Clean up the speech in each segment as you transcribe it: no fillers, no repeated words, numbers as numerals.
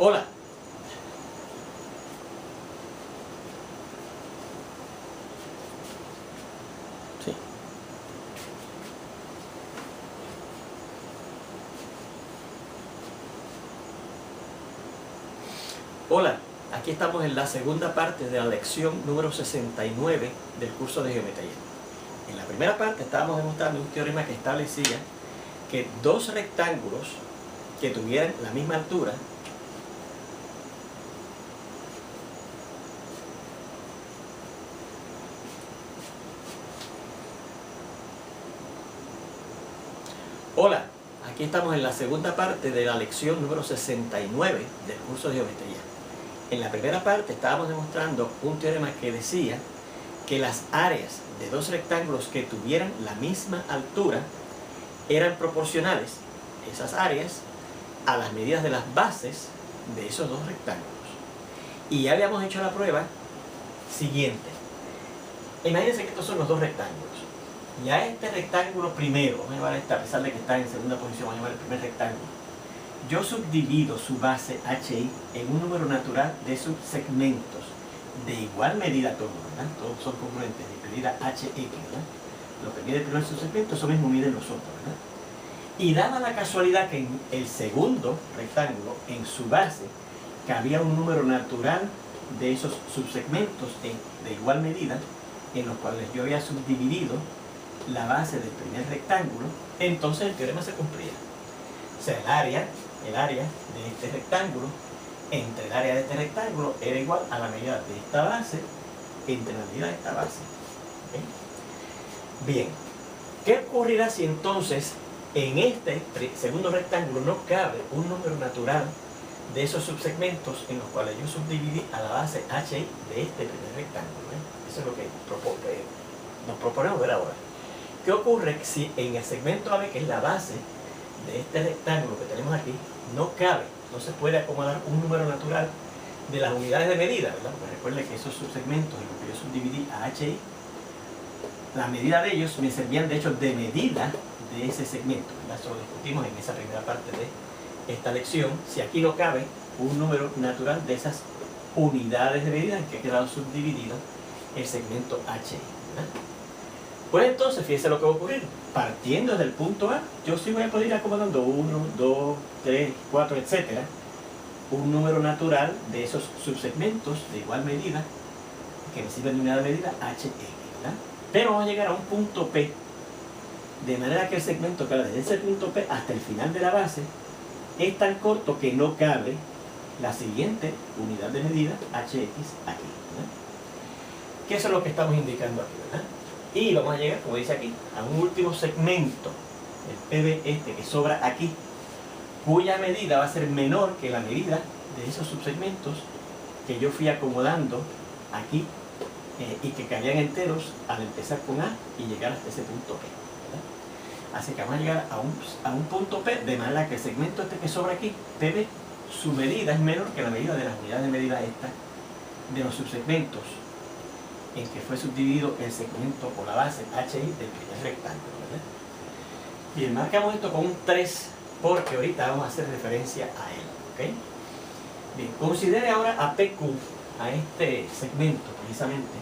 Hola. Sí. Hola, aquí estamos en la segunda parte de la lección número 69 del curso de geometría. En la primera parte estábamos demostrando un teorema que establecía que dos rectángulos que tuvieran la misma altura Hola, aquí estamos en la segunda parte de la lección número 69 del curso de geometría. En la primera parte estábamos demostrando un teorema que decía que las áreas de dos rectángulos que tuvieran la misma altura eran proporcionales, esas áreas, a las medidas de las bases de esos dos rectángulos. Y ya habíamos hecho la prueba siguiente. Imagínense que estos son los dos rectángulos. Y a este rectángulo primero, vamos a llevar a pesar de que está en segunda posición, vamos a llevar el primer rectángulo. Yo subdivido su base HI en un número natural de subsegmentos de igual medida todos, ¿verdad? Todos son congruentes, de medida HX, ¿verdad? Lo que mide el primer subsegmento, eso mismo miden los otros, ¿verdad? Y dada la casualidad que en el segundo rectángulo, en su base, cabía un número natural de esos subsegmentos de igual medida, en los cuales yo había subdividido la base del primer rectángulo, entonces el teorema se cumplía. O sea, el área de este rectángulo entre el área de este rectángulo era igual a la medida de esta base entre la medida de esta base. ¿Okay? Bien, ¿qué ocurrirá si entonces en este segundo rectángulo no cabe un número natural de esos subsegmentos en los cuales yo subdividí a la base HI de este primer rectángulo? Eso es lo que nos proponemos ver ahora. ¿Qué ocurre si en el segmento AB, que es la base de este rectángulo que tenemos aquí, no cabe, no se puede acomodar un número natural de las unidades de medida, ¿verdad? Porque recuerden que esos subsegmentos en los que yo subdividí a HI, la medida de ellos me servían de hecho de medida de ese segmento, ¿verdad? Eso lo discutimos en esa primera parte de esta lección. Si aquí no cabe un número natural de esas unidades de medida en que ha quedado subdividido el segmento HI, ¿verdad? Pues entonces, fíjense lo que va a ocurrir. Partiendo del punto A, yo sí voy a poder ir acomodando 1, 2, 3, 4, etcétera, un número natural de esos subsegmentos de igual medida que me sirven de unidad de medida HX, ¿verdad? Pero vamos a llegar a un punto P, de manera que el segmento que va desde ese punto P hasta el final de la base es tan corto que no cabe la siguiente unidad de medida HX aquí, ¿verdad? Que eso es lo que estamos indicando aquí, ¿verdad? Y vamos a llegar, como dice aquí, a un último segmento, el PB este que sobra aquí, cuya medida va a ser menor que la medida de esos subsegmentos que yo fui acomodando aquí y que cabían enteros al empezar con A y llegar hasta ese punto P, ¿verdad? Así que vamos a llegar a un punto P, de manera que el segmento este que sobra aquí, PB, su medida es menor que la medida de las unidades de medida esta de los subsegmentos en que fue subdividido el segmento o la base HI del primer rectángulo, ¿verdad? Bien, marcamos esto con un 3 porque ahorita vamos a hacer referencia a él, ¿ok? Bien, considere ahora a PQ, a este segmento precisamente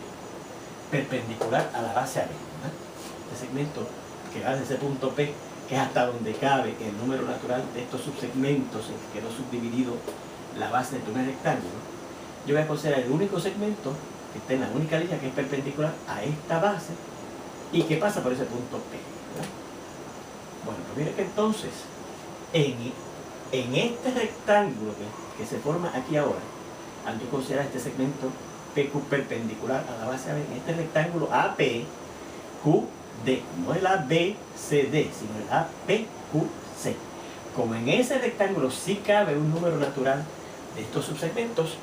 perpendicular a la base AB, ¿verdad? Este segmento que va desde ese punto P, que es hasta donde cabe el número natural de estos subsegmentos en que quedó subdividido la base del primer rectángulo. Yo voy a considerar el único segmento que está en la única línea que es perpendicular a esta base y que pasa por ese punto P, ¿verdad? Bueno, pues mire que entonces en este rectángulo que se forma aquí ahora, al yo considerar este segmento PQ perpendicular a la base AB, en este rectángulo APQD, no el ABCD, sino el APQC. Como en ese rectángulo sí cabe un número natural de estos subsegmentos,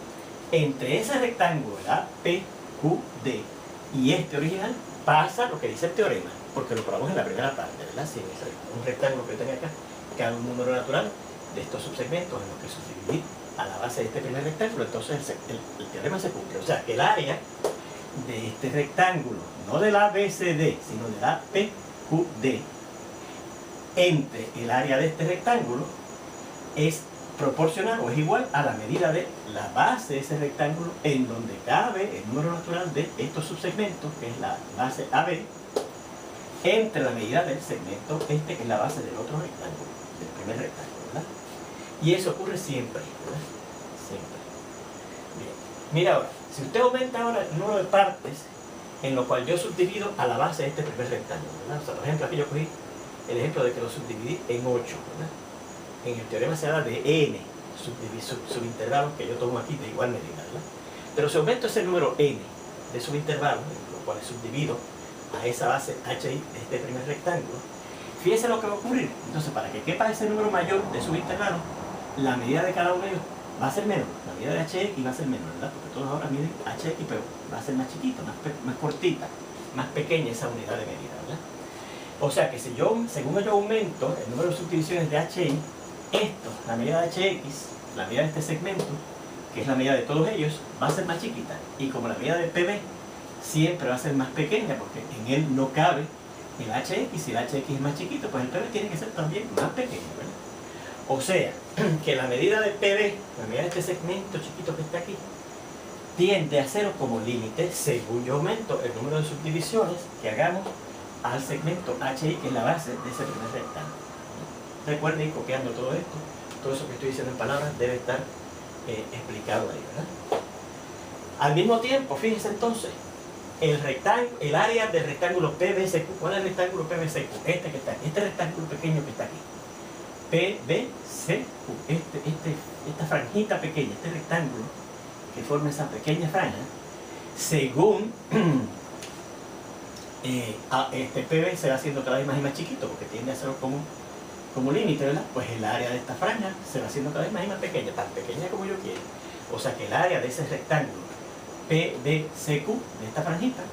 entre ese rectángulo, el APQD, y este original, pasa lo que dice el teorema, porque lo probamos en la primera parte, ¿verdad? Si en un rectángulo que yo tenga acá, cabe un número natural de estos subsegmentos en los que subdividí a la base de este primer rectángulo, entonces el teorema se cumple. O sea, que el área de este rectángulo, no del ABCD, sino del APQD, entre el área de este rectángulo es proporcional o es igual a la medida de la base de ese rectángulo en donde cabe el número natural de estos subsegmentos, que es la base AB, entre la medida del segmento este, que es la base del otro rectángulo, del primer rectángulo, ¿verdad? Y eso ocurre siempre, ¿verdad? Siempre. Bien. Mira ahora, si usted aumenta ahora el número de partes en lo cual yo subdivido a la base de este primer rectángulo, ¿verdad? O sea, por ejemplo, aquí yo cogí el ejemplo de que lo subdividí en 8, ¿verdad? En el teorema se habla de n subintervalos que yo tomo aquí de igual medida, ¿verdad? Pero si aumento ese número n de subintervalos, en los cuales subdivido a esa base HI de este primer rectángulo, fíjese lo que va a ocurrir. Entonces, para que quepa ese número mayor de subintervalos, la medida de cada uno de ellos va a ser menor. La medida de HX va a ser menor, ¿verdad? Porque todos ahora miden HX, pero va a ser más chiquita, más cortita, más pequeña esa unidad de medida, ¿verdad? O sea que si yo, según yo aumento el número de subdivisiones de HI, esto, la medida de HX, la medida de este segmento, que es la medida de todos ellos, va a ser más chiquita. Y como la medida de PB siempre va a ser más pequeña, porque en él no cabe el HX, si el HX es más chiquito, pues el PB tiene que ser también más pequeño, ¿verdad? O sea, que la medida de PB, la medida de este segmento chiquito que está aquí, tiende a cero como límite según yo aumento el número de subdivisiones que hagamos al segmento HI, que es la base de ese primer rectángulo. Recuerden ir copiando todo esto, todo eso que estoy diciendo en palabras debe estar explicado ahí, ¿verdad? Al mismo tiempo, fíjense entonces, el área del rectángulo PBCQ, ¿cuál es el rectángulo PBCQ? Este que está aquí, este rectángulo pequeño que está aquí. PBCQ, esta franjita pequeña, este rectángulo que forma esa pequeña franja, según este PB se va haciendo cada vez más y más chiquito, porque tiende a ser como límite, ¿verdad? Pues el área de esta franja se va haciendo cada vez más y más pequeña, tan pequeña como yo quiero. O sea que el área de ese rectángulo PBCQ, de esta franjita,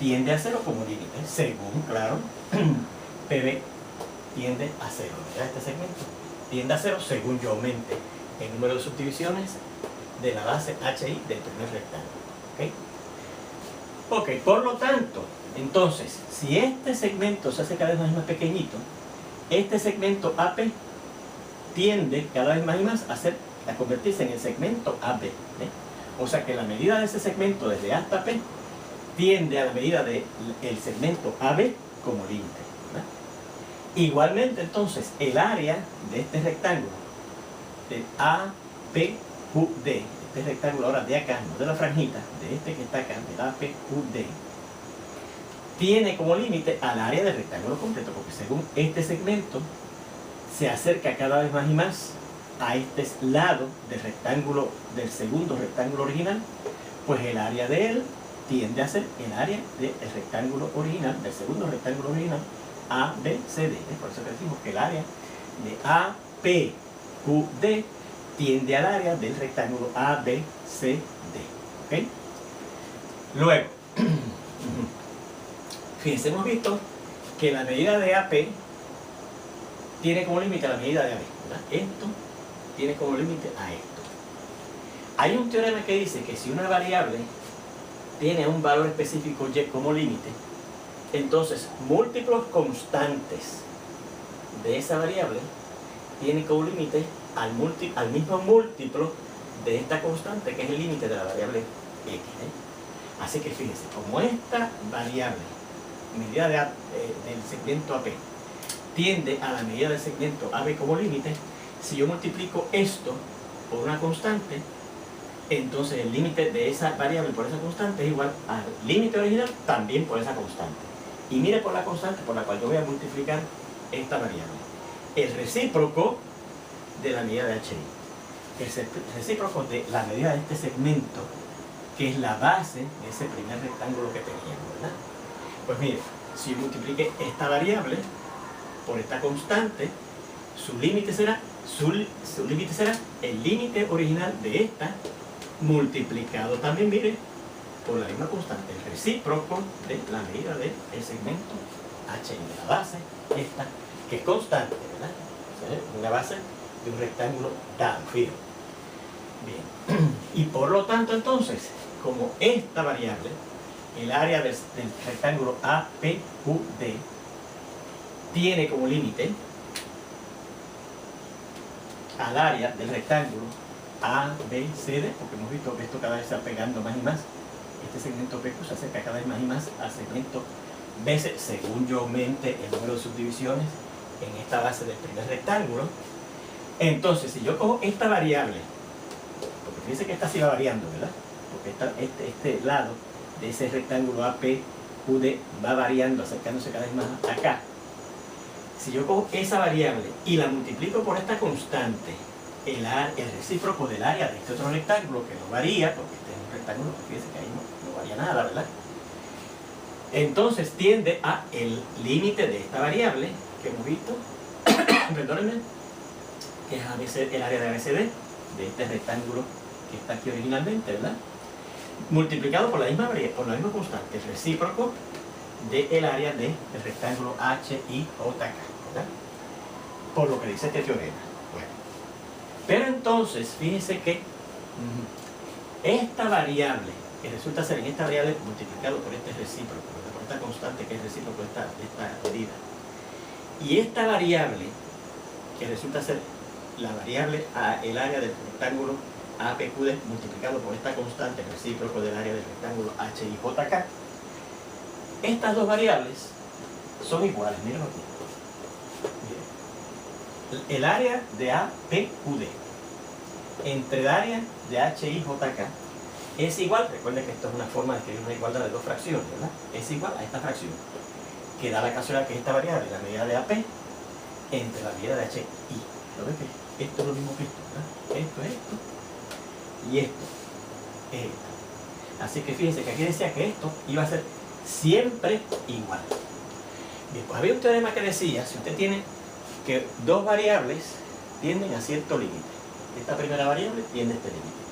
tiende a cero como límite, según, claro, PB tiende a cero, ¿verdad? Este segmento tiende a cero según yo aumente el número de subdivisiones de la base HI del primer rectángulo. ¿Ok? Ok, por lo tanto, entonces, si este segmento se hace cada vez más pequeñito, este segmento AP tiende cada vez más y más a convertirse en el segmento AB. O sea que la medida de ese segmento desde A hasta P tiende a la medida del segmento AB como límite. Igualmente, entonces, el área de este rectángulo, de APQD, este rectángulo ahora de acá, no de la franjita, de este que está acá, de APQD, tiene como límite al área del rectángulo completo, porque según este segmento se acerca cada vez más y más a este lado del rectángulo, del segundo rectángulo original, pues el área de él tiende a ser el área del rectángulo original, del segundo rectángulo original, ABCD. Por eso que decimos que el área de APQD tiende al área del rectángulo ABCD. ¿Ok? Luego, fíjense, hemos visto que la medida de AP tiene como límite a la medida de AB, ¿verdad? Esto tiene como límite a esto. Hay un teorema que dice que si una variable tiene un valor específico Y como límite, entonces múltiplos constantes de esa variable tienen como límite al mismo múltiplo de esta constante, que es el límite de la variable X. Así que fíjense, como esta variable, medida del segmento AP, tiende a la medida del segmento AB como límite, si yo multiplico esto por una constante, entonces el límite de esa variable por esa constante es igual al límite original también por esa constante. Y mire por la constante por la cual yo voy a multiplicar esta variable. El recíproco de la medida de HI. El recíproco de la medida de este segmento, que es la base de ese primer rectángulo que teníamos, ¿verdad? Pues mire, si yo multiplique esta variable por esta constante, su límite será el límite original de esta multiplicado también, mire, por la misma constante, el recíproco de la medida del segmento HI, de la base esta, que es constante, ¿verdad? O sea, una base de un rectángulo dado, firme. Bien, y por lo tanto entonces, como esta variable, el área del rectángulo APQD tiene como límite al área del rectángulo A, B, C, D, porque hemos visto que esto cada vez se va pegando más y más. Este segmento PQ se acerca cada vez más y más al segmento BC, según yo aumente el número de subdivisiones en esta base del primer rectángulo. Entonces, si yo cojo esta variable, porque fíjense que esta sí va variando, ¿verdad? Porque este lado de ese rectángulo APQD va variando, acercándose cada vez más acá. Si yo cojo esa variable y la multiplico por esta constante, el recíproco del área de este otro rectángulo, que no varía, porque este es un rectángulo, pues fíjense que ahí no varía nada, ¿verdad? Entonces tiende a el límite de esta variable que hemos visto, perdónenme, que es el área de ABCD, de este rectángulo que está aquí originalmente, ¿verdad? Multiplicado por la misma constante, el recíproco del área del rectángulo HIJK, ¿verdad? Por lo que dice este teorema. Bueno. Pero entonces, fíjense que esta variable, que resulta ser en esta variable multiplicado por este recíproco, ¿verdad? Por esta constante que es recíproco de esta medida, y esta variable, que resulta ser la variable el área del rectángulo APQD multiplicado por esta constante recíproco del área del rectángulo HIJK, estas dos variables son iguales, miren aquí. Miren. El área de APQD entre el área de HIJK es igual, recuerden que esto es una forma de escribir una igualdad de dos fracciones, ¿verdad? Es igual a esta fracción, que da la casualidad que esta variable, la medida de AP, entre la medida de HI. ¿Lo ves que esto es lo mismo que esto, ¿verdad? Esto es esto, y esto es esto. Así que fíjense que aquí decía que esto iba a ser siempre igual. Bien, pues había un teorema que decía, si usted tiene que dos variables tienden a cierto límite, esta primera variable tiende a este límite,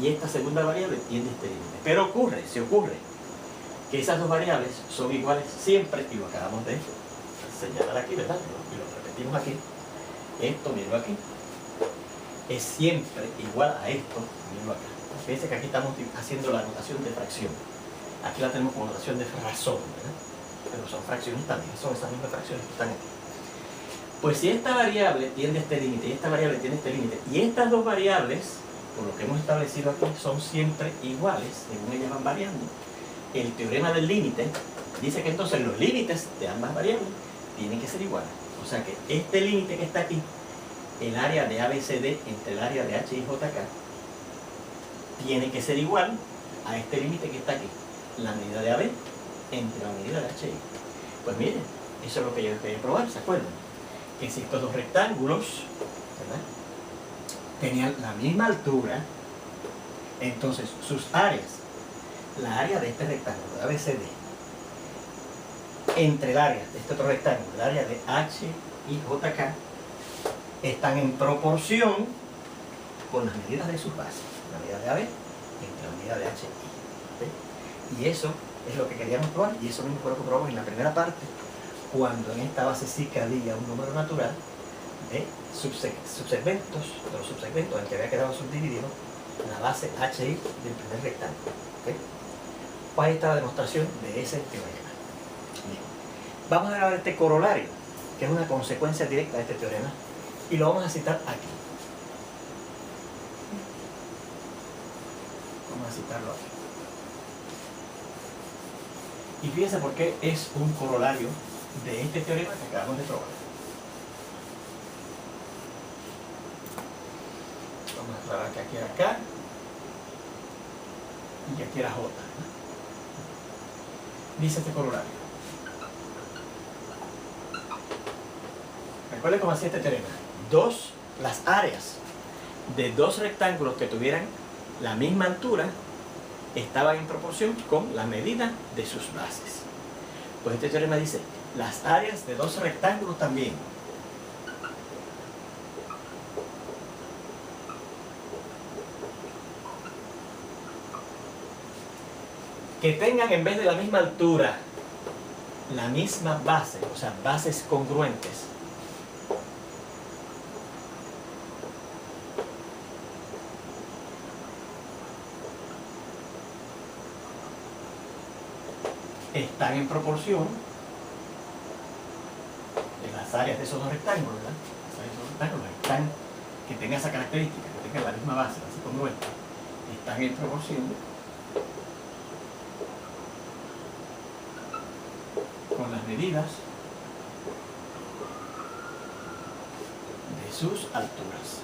y esta segunda variable tiende a este límite. Pero ocurre que esas dos variables son iguales siempre, y lo acabamos de señalar aquí, ¿verdad? Y lo repetimos aquí. Esto, mírenlo aquí, es siempre igual a esto, mírenlo acá. Fíjense que aquí estamos haciendo la notación de fracción. Aquí la tenemos como notación de razón, ¿verdad? Pero son fracciones también, son esas mismas fracciones que están aquí. Pues si esta variable tiende a este límite y esta variable tiende a este límite, y estas dos variables, por lo que hemos establecido aquí, son siempre iguales, según ellas van variando, el teorema del límite dice que entonces los límites de ambas variables tienen que ser iguales. O sea que este límite que está aquí, el área de ABCD entre el área de HIJK, tiene que ser igual a este límite que está aquí, la medida de AB entre la medida de HI. Pues miren, eso es lo que yo quería probar, ¿se acuerdan? Que si estos dos rectángulos, ¿verdad?, tenían la misma altura, entonces sus áreas, la área de este rectángulo de ABCD, entre el área de este otro rectángulo, el área de HIJK, están en proporción con las medidas de sus bases, la medida de AB entre la medida de HI. ¿Sí? Y eso es lo que queríamos probar, y eso mismo fue lo que probamos en la primera parte, cuando en esta base sí cabía un número natural de subsegmentos, de los subsegmentos en que había quedado subdividido la base HI del primer rectángulo. ¿Okay? Pues ahí está la demostración de ese teorema. Bien. Vamos a ver ahora este corolario, que es una consecuencia directa de este teorema, y lo vamos a citar aquí. Vamos a citarlo aquí. Y fíjense por qué es un corolario de este teorema que acabamos de probar. Vamos a aclarar que aquí era K y que aquí era J, ¿no? Dice este corolario. Recuerden cómo hacía este teorema. Las áreas de dos rectángulos que tuvieran la misma altura estaban en proporción con la medida de sus bases. Pues este teorema dice, las áreas de dos rectángulos también que tengan, en vez de la misma altura, la misma base, o sea, bases congruentes, están en proporción de las áreas de esos dos rectángulos, ¿verdad? Las áreas de esos rectángulos están que tenga esa característica, que tenga la misma base, así como esta, están en proporción con las medidas de sus alturas.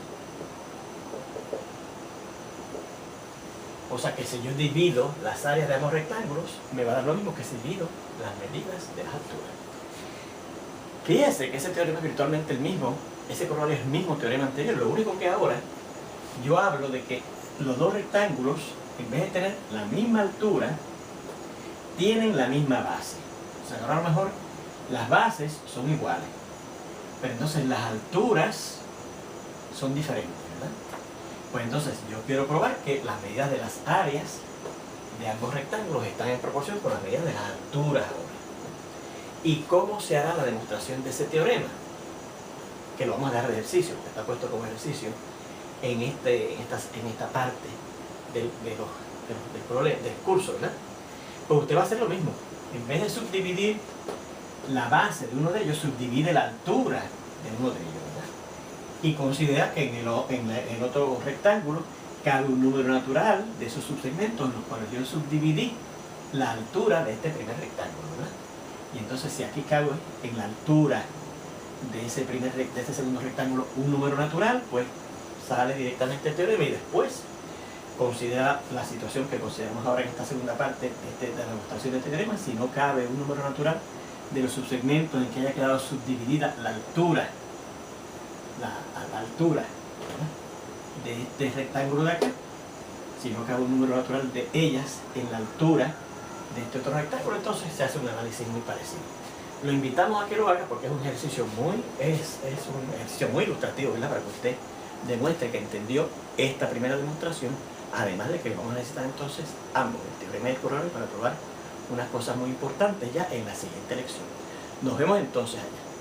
O sea que si yo divido las áreas de ambos rectángulos, me va a dar lo mismo que si divido las medidas de las alturas. Fíjense que ese teorema es virtualmente el mismo, ese corolario es el mismo teorema anterior, lo único que ahora yo hablo de que los dos rectángulos, en vez de tener la misma altura, tienen la misma base. O sea, ahora a lo mejor las bases son iguales, pero entonces las alturas son diferentes, ¿verdad? Pues entonces yo quiero probar que las medidas de las áreas de ambos rectángulos están en proporción con las medidas de las alturas ahora. ¿Y cómo se hará la demostración de ese teorema? Que lo vamos a dar de ejercicio, que está puesto como ejercicio en esta parte del curso, ¿verdad? Pues usted va a hacer lo mismo. En vez de subdividir la base de uno de ellos, subdivide la altura de uno de ellos, ¿verdad? Y considera que en el otro rectángulo cabe un número natural de esos subsegmentos en los cuales yo subdividí la altura de este primer rectángulo, ¿verdad? Y entonces si aquí cabe en la altura de ese segundo rectángulo un número natural, pues sale directamente el teorema y después considera la situación que consideramos ahora en esta segunda parte de la demostración del teorema. Si no cabe un número natural de los subsegmentos en que haya quedado subdividida la altura, la altura, ¿verdad?, de este rectángulo de acá, si no cabe un número natural de ellas en la altura de este otro rectángulo, entonces se hace un análisis muy parecido. Lo invitamos a que lo haga porque es un ejercicio muy ilustrativo, ¿verdad?, para que usted demuestre que entendió esta primera demostración, además de que vamos a necesitar entonces ambos, el teorema y el corolario, para probar unas cosas muy importantes ya en la siguiente lección. Nos vemos entonces allá.